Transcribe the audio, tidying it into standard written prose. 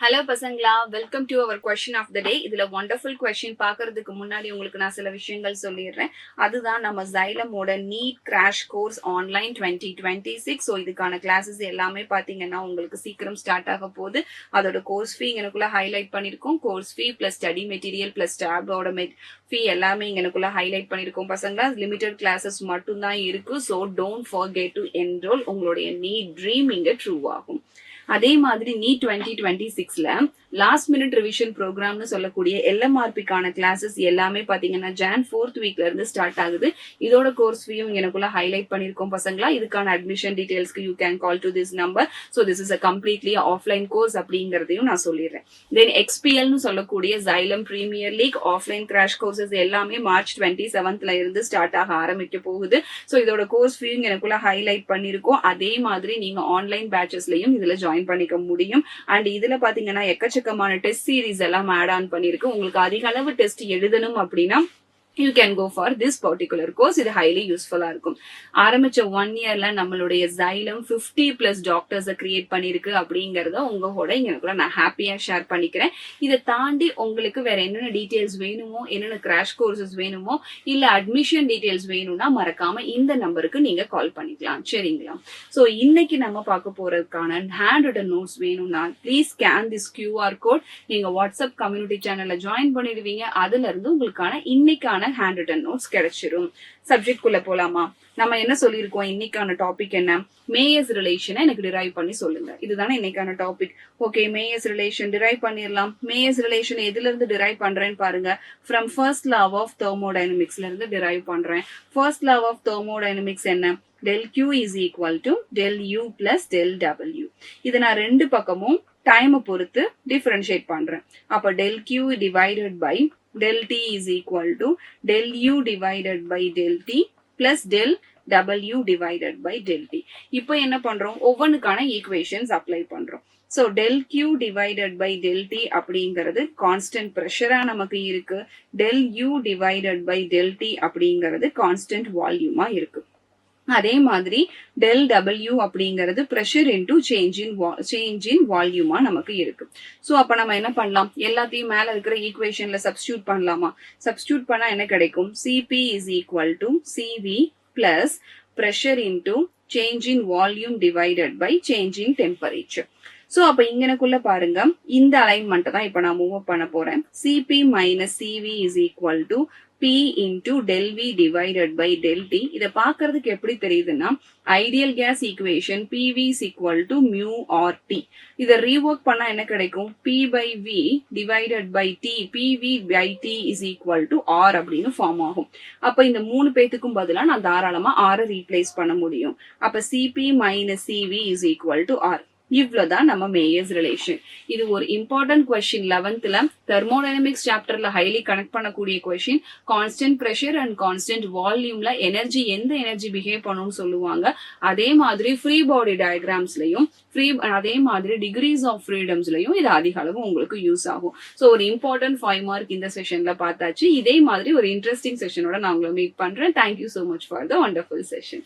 Hello பசங்களா, welcome to our question of the day. இதுல wonderful question பாக்குறதுக்கு முன்னாடி உங்களுக்கு நான் சில விஷயங்கள் சொல்லிடுறேன். அதுதான் நம்ம ஜைலமோட NEET crash course online 2026. So இதுக்கான கிளாஸஸ் எல்லாமே பாத்தீங்கன்னா உங்களுக்கு சீக்கிரம் ஸ்டார்ட் ஆக போகுது. அதோட கோர்ஸ் ஃபீ எனக்குள்ள ஹைலைட் பண்ணிருக்கோம். Course fee plus study material plus டேபோட ஃபீ எல்லாமே எனக்குள்ள ஹைலைட் பண்ணிருக்கோம் பசங்களா. லிமிடெட் கிளாஸஸ் மட்டும் தான் இருக்கு. So don't forget to enrol. உங்களுடைய நீட் ட்ரீம் இங்க ட்ரூ ஆகும். அதே மாதிரி நீட் 2026ல லாஸ்ட் மினிட் ரிவிஷன் ப்ரோக்ராம்னு சொல்லக்கூடிய எல்எம்ஆர்பிக்கான கிளாஸஸ் எல்லாமே பாத்தீங்கன்னா ஜான் 4th வீக்ல இருந்து ஸ்டார்ட் ஆகுது. இதோட கோர்ஸ் ஃபீயும் எனக்குள்ள ஹைலைட் பண்ணிருக்கோம் பசங்களா. இதுக்கான அட்மிஷன் டீடைல்ஸ்க்கு you can call to this number. So this is a completely offline course அப்படிங்கறதையும் நான் சொல்லிடுறேன். தென் எக்ஸ்பிஎல்னு சொல்லக்கூடிய Xylem premier league offline crash courses எல்லாமே மார்ச் 27th இருந்து ஸ்டார்ட் ஆக ஆரம்பிக்க போகுது. ஸோ இதோட கோர்ஸ் ஃபீயும் எனக்குள்ள ஹைலைட் பண்ணிருக்கோம். அதே மாதிரி நீங்க ஆன்லைன் பேட்சஸ்லயும் இதுல ஜாயின் பண்ணிக்க முடியும். அண்ட் இதுல பாத்தீங்கன்னா எக்கச்சக்கமான டெஸ்ட் சீரீஸ் எல்லாம் ஆட் ஆன் பண்ணிருக்கு. உங்களுக்கு அதிக அளவு டெஸ்ட் எழுதணும் அப்படின்னா you can go for this particular course. இது highly useful இருக்கும். ஆரம்பிச்ச 1 yearல நம்மளுடைய ஜைலம் 50+ டாக்டர்ஸை கிரியேட் பண்ணிருக்கு அப்படிங்கறத உங்களோட எனக்குள்ள நான் ஹாப்பியா ஷேர் பண்ணிக்கிறேன். இதை தாண்டி உங்களுக்கு வேற என்னென்ன டீடைல்ஸ் வேணுமோ, என்னென்ன கிராஷ் கோர்சஸ் வேணுமோ, இல்ல அட்மிஷன் டீடைல்ஸ் வேணும்னா மறக்காம இந்த நம்பருக்கு நீங்க கால் பண்ணிக்கலாம். சரிங்களா? சோ இன்னைக்கு நம்ம பார்க்க போறதுக்கான ஹேண்ட் ரிட்டன் நோட்ஸ் வேணும்னா please scan this QR code. நீங்க வாட்ஸ்அப் கம்யூனிட்டி சேனல்ல ஜாயின் பண்ணிடுவீங்க. அதுல இருந்து உங்களுக்கான இன்னைக்கான ஹேண்ட் ரிட்டன் நோட்ஸ் கிடைச்சிரும். சப்ஜெக்ட் குள்ள போலாமா? நம்ம என்ன சொல்லியிருக்கோம்? இன்னைக்கான டாபிக் என்ன? மேயர்ஸ் ரிலேஷனை எனக்கு டிரைவ் பண்ணி சொல்லுங்க. இதுதானே இன்னைக்கான topic. Okay, Mayer's relation drive பண்ணிடலாம். மேயர்ஸ் ரிலேஷன் எதுல இருந்து டிரைவ் பண்றேன்னு பாருங்க. ஃப்ரம் ஃபர்ஸ்ட் லா ஆஃப் தெர்மோடைனமிக்ஸ்ல இருந்து டிரைவ் பண்றேன். ஃபர்ஸ்ட் லா ஆஃப் தெர்மோடைனமிக்ஸ் என்ன? del Q is equal to del U plus del W. இதை நான் ரெண்டு பக்கமும் டைம் பொறுத்து டிஃபரன்ஷியேட் பண்றேன். அப்ப del Q divided by del T is equal to del U divided by del T plus del W divided by del T. இப்போ என்ன பண்றோம்? ஒவ்வொன்றுக்கான ஈக்குவேஷன்ஸ் அப்ளை பண்றோம். So del Q divided by del T அப்படிங்கிறது constant ப்ரெஷரா நமக்கு இருக்கு. del U divided by del T அப்படிங்கிறது constant வால்யூமா இருக்கு. அதே மாதிரி del W அப்படிங்கிறது pressure into change in வால்யூமா நமக்கு இருக்கு. சோ அப்ப நம்ம என்ன பண்ணலாம்? எல்லாத்தையும் மேல இருக்கிற ஈக்குவேஷன்ல சப்ஸ்டிடியூட் பண்ணலாமா? சப்ஸ்டிடியூட் பண்ணா என்ன கிடைக்கும்? Cp is equal to Cv plus pressure into change in volume divided by change in temperature. So அப்ப இங்கனக்குள்ள பாருங்க, இந்த அலைன்மெண்ட் தான் இப்ப நான் மூவ் பண்ண போறேன். Cp minus Cv is equal to P into del V divided by del T. இதை பார்க்கறதுக்கு எப்படி தெரியுதுன்னா, ideal case equation PV is equal to mu or T. இதை ரீவொர்க் பண்ணா என்ன கிடைக்கும்? P by V divided by T. PV by T is equal to R அப்படின்னு form ஆகும். அப்ப இந்த மூணு பேத்துக்கும் பதிலா நான் தாராளமா R ரீப்ளேஸ் பண்ண முடியும். அப்ப Cp minus Cv is equal to R. இவ்வளவுதான் நம்ம மேயர்ஸ் ரிலேஷன். இது ஒரு இம்பார்ட்டன்ட் கொஸ்டின் 11th தெர்மோடைனமிக்ஸ் சாப்டர்ல ஹைலி கனெக்ட் பண்ணக்கூடிய கொஸ்டின். கான்ஸ்டன்ட் பிரஷர் அண்ட் கான்ஸ்டன்ட் வால்யூம்ல எனர்ஜி எந்த எனர்ஜி பிஹேவ் பண்ணும்னு சொல்லுவாங்க. அதே மாதிரி ஃப்ரீ பாடி டயக்ராம்ஸ்லயும் அதே மாதிரி டிகிரிஸ் ஆஃப் ஃப்ரீடம்ஸ்லயும் இது அதிக அளவு உங்களுக்கு யூஸ் ஆகும். ஸோ ஒரு இம்பார்ட்டன்ட் 5 மார்க் இந்த செஷன்ல பார்த்தாச்சு. இதே மாதிரி ஒரு இன்ட்ரெஸ்டிங் செஷனோட நான் உங்களை மீட் பண்றேன். Thank you so much for the wonderful session.